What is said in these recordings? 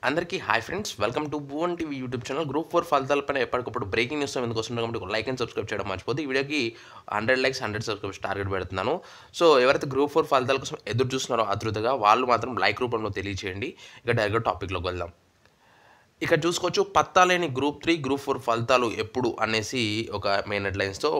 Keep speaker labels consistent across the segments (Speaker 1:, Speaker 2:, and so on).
Speaker 1: అందరికీ hi friends, welcome to Bhuvan TV YouTube channel. Group 4 ఫలితాలపైన ఎప్పటికప్పుడు breaking news ఎందుకు వస్తుంది కాబట్టి ఒక లైక్ అండ్ సబ్స్క్రైబ్ చేయడం మర్చిపోతే. ఈ వీడియోకి 100 లైక్స్ 100 సబ్స్క్రైబ్స్ టార్గెట్ పెడుతున్నాను. సో ఎవరైతే గ్రూప్ 4 ఫలితాల కోసం ఎదురు చూస్తున్నారో ఆతృతగా వాళ్ళు మాత్రం లైక్ రూపంలో తెలియచేయండి. ఇక డైరెక్ట్ టాపిక్లోకి వెళ్దాం. ఇక్కడ చూసుకోవచ్చు, పత్తా లేని గ్రూప్ 3 గ్రూప్ 4 ఫలితాలు ఎప్పుడు అనేసి ఒక మెయిన్ హెడ్లైన్స్తో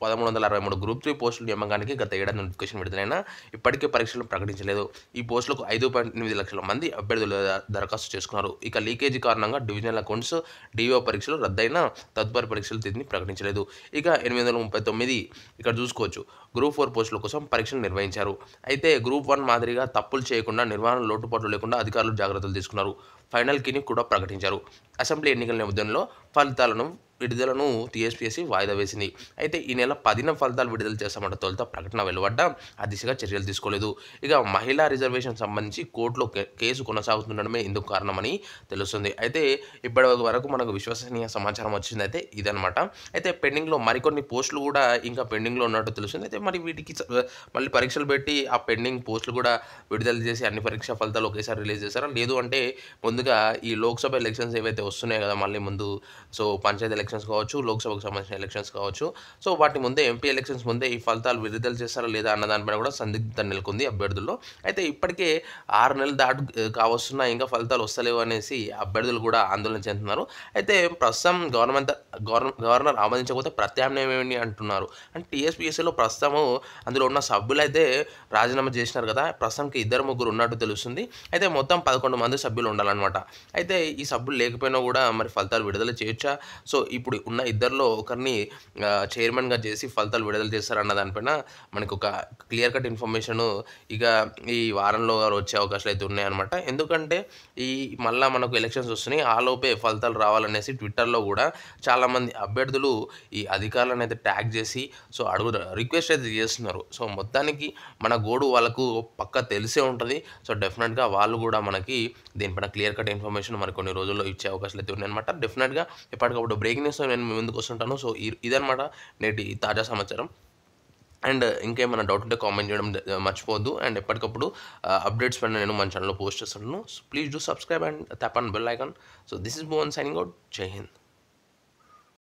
Speaker 1: 1363 గ్రూప్ 3 పోస్టుల నియామకానికి గత ఏడాది నోటిఫికేషన్ విడుదలైనా ఇప్పటికే పరీక్షలు ప్రకటించలేదు. ఈ పోస్టులకు 5.8 లక్షల మంది అభ్యర్థులు దరఖాస్తు చేసుకున్నారు. ఇక లీకేజీ కారణంగా డివిజనల్ అకౌంట్స్ డిఓ పరీక్షలు రద్దయిన తదుపరి పరీక్షల తేదీని ప్రకటించలేదు. ఇక 839 ఇక్కడ చూసుకోవచ్చు గ్రూప్ 4 పోస్టుల కోసం పరీక్షలు నిర్వహించారు. అయితే గ్రూప్ 1 మాదిరిగా తప్పులు చేయకుండా, నిర్వహణ లోటుపాట్లు లేకుండా అధికారులు జాగ్రత్తలు తీసుకున్నారు. ఫైనల్ కీని కూడా ప్రకటించారు. అసెంబ్లీ ఎన్నికల నేపథ్యంలో ఫలితాలను విడుదలను టీఎస్పీఎస్సీ వాయిదా వేసింది. అయితే ఈ నెల 10న ఫలితాలు విడుదల చేస్తామంట తొలుత ప్రకటన వెలువడ్డా ఆ దిశగా చర్యలు తీసుకోలేదు. ఇక మహిళా రిజర్వేషన్ సంబంధించి కోర్టులో కేసు కొనసాగుతుండడమే ఇందుకు కారణమని తెలుస్తుంది. అయితే ఇప్పటి వరకు మనకు విశ్వసనీయ సమాచారం వచ్చింది అయితే ఇదనమాట. అయితే పెండింగ్లో మరికొన్ని పోస్టులు కూడా ఇంకా పెండింగ్లో ఉన్నట్టు తెలుస్తుంది. అయితే మరి వీటికి మళ్ళీ పరీక్షలు పెట్టి ఆ పెండింగ్ పోస్టులు కూడా విడుదల చేసి అన్ని పరీక్షా ఫలితాలు ఒకేసారి రిలీజ్ చేస్తారా, లేదు అంటే ముందుగా ఈ లోక్సభ ఎలక్షన్స్ ఏవైతే వస్తున్నాయి కదా మళ్ళీ ముందు, సో పంచాయతీ ఎలక్షన్స్ కావచ్చు, లోక్సభకు సంబంధించిన ఎలక్షన్స్ కావచ్చు, సో వాటి ముందే ఎంపీ ఎలక్షన్స్ ముందే ఈ ఫలితాలు విడుదల చేస్తారా లేదా అన్న దానిపైన కూడా సందిగ్ధత నెలకొంది అభ్యర్థుల్లో. అయితే ఇప్పటికే 6 నెలలు కావస్తున్నా ఇంకా ఫలితాలు వస్తలేవు అనేసి అభ్యర్థులు కూడా ఆందోళన చెందుతున్నారు. అయితే ప్రస్తుతం గవర్నర్ ఆమోదించకపోతే ప్రత్యామ్నాయం ఏమి అంటున్నారు అంటే టీఎస్పీఎస్సీలో ప్రస్తుతము అందులో ఉన్న సభ్యులు అయితే రాజీనామా చేసినారు కదా, ప్రస్తుతానికి 2-3 ఉన్నట్టు తెలుస్తుంది. అయితే మొత్తం 11 మంది సభ్యులు ఉండాలన్నమాట. అయితే ఈ సభ్యులు లేకపోయినా కూడా మరి ఫలితాలు విడుదల చేయొచ్చా? సో ఇప్పుడు ఉన్న ఇద్దరిలో ఒకరిని చైర్మన్గా చేసి ఫలితాలు విడుదల చేస్తారన్న దానిపైన మనకు ఒక క్లియర్ కట్ ఇన్ఫర్మేషన్ ఇక ఈ వారంలో వచ్చే అవకాశాలు అయితే ఉన్నాయన్నమాట. ఎందుకంటే ఈ మళ్ళీ మనకు ఎలక్షన్స్ వస్తున్నాయి, ఆలోపే ఫలితాలు రావాలనేసి ట్విట్టర్లో కూడా చాలామంది అభ్యర్థులు ఈ అధికారులను అయితే ట్యాగ్ చేసి సో రిక్వెస్ట్ అయితే చేస్తున్నారు. సో మొత్తానికి మన గోడు వాళ్ళకు పక్కా తెలిసే ఉంటుంది. సో డెఫినెట్గా వాళ్ళు కూడా మనకి దీనిపైన క్లియర్ కట్ ఇన్ఫర్మేషన్ మరి కొన్ని రోజుల్లో ఇచ్చే అవకాశాలు అయితే ఉన్నాయన్నమాట. డెఫినెట్గా ఎప్పటికప్పుడు బ్రేకింగ్ న్యూస్ నేను మీ ముందుకు వస్తుంటాను. సో ఇదనమాట నేటి తాజా సమాచారం. అండ్ ఇంకేమైనా డౌట్ ఉంటే కామెంట్ చేయడం మర్చిపోవద్దు. అండ్ ఎప్పటికప్పుడు అప్డేట్స్ పైన నేను మన ఛానల్లో పోస్ట్ చేస్తున్నాను. So please do subscribe and tap on bell icon. So this is Bhuvan signing out. జై హింద్.